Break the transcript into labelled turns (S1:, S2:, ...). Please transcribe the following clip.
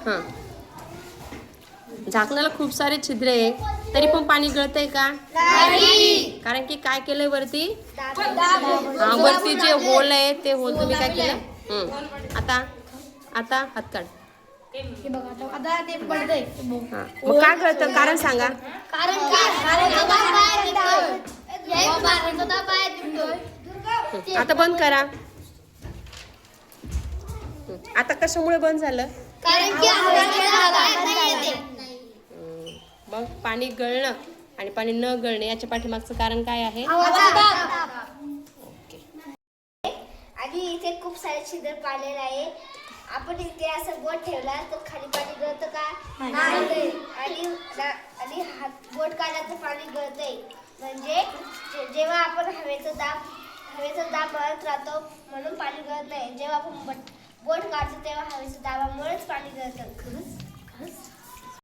S1: हां, झाकणाला खूप सारे छिद्र आहे, तरी पण पाणी गळतंय का? कारण की काय केलंय वरती? हा, वरती जे होल आहे ते होल तुम्ही काय केलं? आता आता हात काढ. हा, मग काय गळतं कारण सांगा. आता बंद करा. आता कशामुळे बंद झालं? मग पाणी गळणं आणि पाणी न गळणे याच्या पाठीमागचं कारण काय आहे? ओके.
S2: आणि इथे खूप सारे छिद्र पाडलेले आहे. आपण इथे असं बोट ठेवला तर खाली पाणी गळतं का? नाही. आणि हात बोट काढला तर पाणी गळतंय. म्हणजे जेव्हा आपण हवेचा दाब वाढत राहतो म्हणून पाणी गळत नाही. जेव्हा आपण बोट काढतो तेव्हा हवेच्या दाबामुळेच पाणी गळतं.